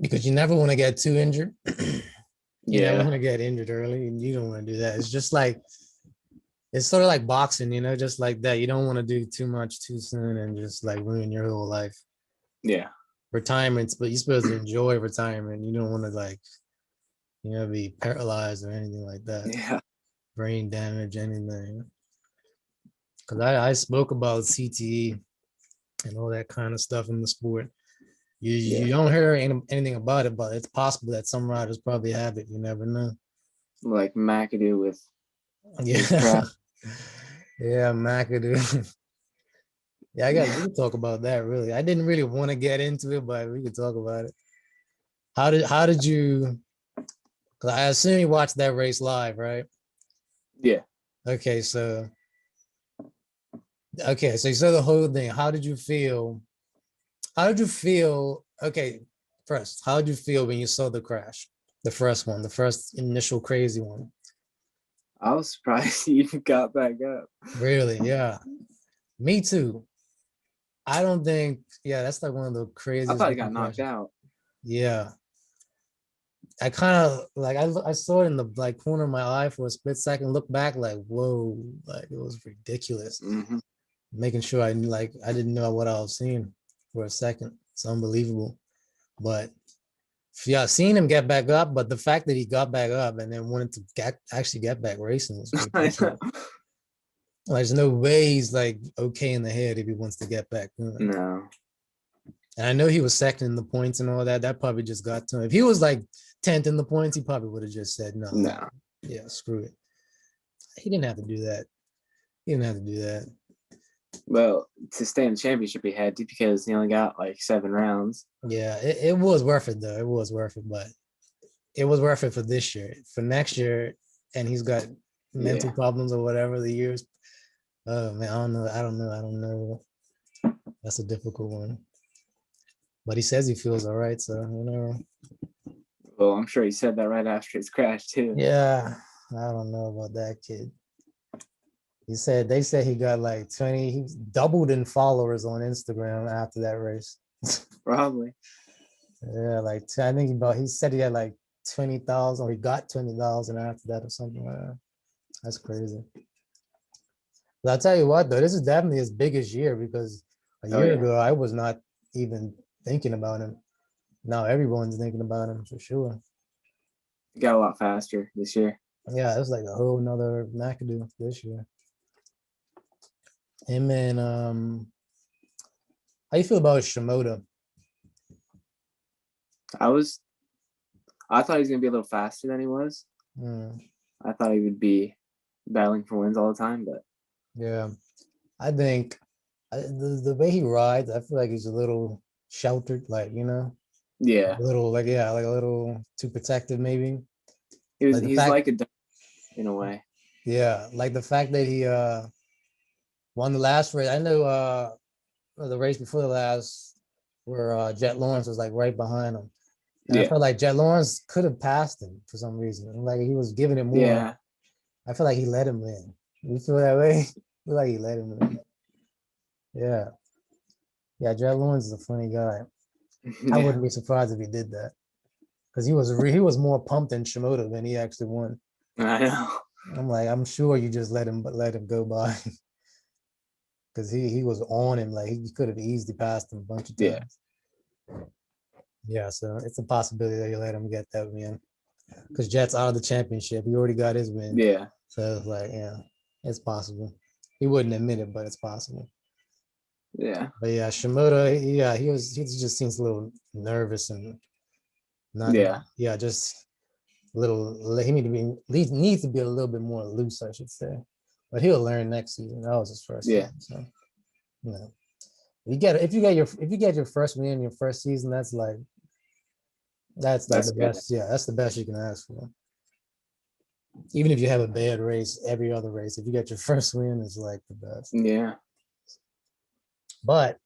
because you never want to get too injured. You never want Yeah. to get injured early, and you don't want to do that. It's just like it's sort of like boxing, just like that. You don't want to do too much too soon and just like ruin your whole life. Yeah. Retirements, but you're supposed to enjoy retirement. You don't want to like, be paralyzed or anything like that. Yeah. Brain damage, anything. Because I spoke about CTE and all that kind of stuff in the sport. You Yeah. don't hear anything about it, but it's possible that some riders probably have it. You never know. Like McAdoo with his Yeah, crap. yeah, McAdoo. Yeah, we could talk about that. Really, I didn't really want to get into it, but we could talk about it. How did you? Because I assume you watched that race live, right? Yeah. Okay, so you saw the whole thing. How did you feel? How did you feel? Okay, first, how did you feel when you saw the crash? The first one, the first initial crazy one. I was surprised he even got back up. Really? Yeah. Me too. I don't think, yeah, that's like one of the I craziest thought he looking got knocked crashes. out. Yeah. I kind of like I saw it in the like corner of my eye for a split second, look back like, whoa, like it was ridiculous. Mm-hmm. Making sure I didn't know what I was seeing for a second. It's unbelievable. But yeah, seeing him get back up, but the fact that he got back up and then wanted to actually get back racing was I know. ridiculous. Like, there's no way he's like okay in the head if he wants to get back. No. And I know he was second in the points and all that. That probably just got to him. If he was like 10th in the points, he probably would have just said, no, No. yeah, screw it. He didn't have to do that. He didn't have to do that. Well, to stay in the championship, he had to because he only got like 7 rounds. Yeah, it was worth it, though. It was worth it, but it was worth it for this year. For next year, and he's got mental Yeah. problems or whatever the years. Oh, man, I don't know. That's a difficult one. But he says he feels all right, so, Well, I'm sure he said that right after his crash, too. Yeah, I don't know about that kid. They said he got like 20, he doubled in followers on Instagram after that race. Probably. Yeah, like he said he had like 20,000 or he got 20,000 after that or something like that. That's crazy. But I'll tell you what though, this is definitely his biggest year because a Oh, year yeah. ago I was not even thinking about him. Now everyone's thinking about him for sure. He got a lot faster this year. Yeah, it's like a whole nother McAdoo this year. Him and how you feel about Shimoda? I thought he was going to be a little faster than he was. Hmm. I thought he would be battling for wins all the time, but Yeah, I think the way he rides, I feel like he's a little sheltered, like yeah, a little like like a little too protective maybe. Like the he's fact, like a dog in a way. yeah, like the fact that he won the last race. I know the race before the last where Jet Lawrence was like right behind him, and I Yeah, felt like Jet Lawrence could have passed him for some reason. Like he was giving it more. yeah, I feel like he let him in. You feel that way? I feel like he let him in. Yeah. Yeah, Jet Lawrence is a funny guy. I yeah. wouldn't be surprised if he did that because he was more pumped than Shimoda when he actually won. I know. I'm like, I'm sure you just let him go by because he was on him like he could have easily passed him a bunch of Yeah, times. Yeah, so it's a possibility that you let him get that win because Jet's out of the championship. He already got his win, yeah, so it's like, yeah, it's possible. He wouldn't admit it, but it's possible. yeah, But yeah, Shimoda, yeah, he just seems a little nervous and not, yeah, yeah, just a little. He needs to be a little bit more loose, I should say. But he'll learn next season. That was his first yeah. season, so you know, if you get your first win in your first season, that's like That's the good. best. Yeah, that's the best you can ask for. Even if you have a bad race, every other race, if you get your first win, is like the best. Yeah, But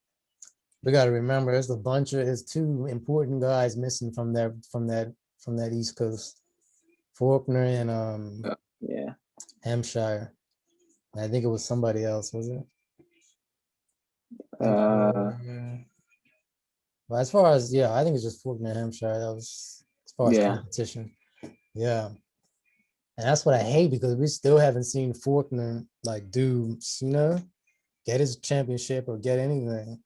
we got to remember, there's two important guys missing from that East Coast, Faulkner and yeah. Hampshire. I think it was somebody else, was it? Uh, Hampshire. But as far as I think it's just Faulkner and Hampshire. That was as far as Yeah. competition. Yeah. And that's what I hate because we still haven't seen Faulkner like do, get his championship or get anything.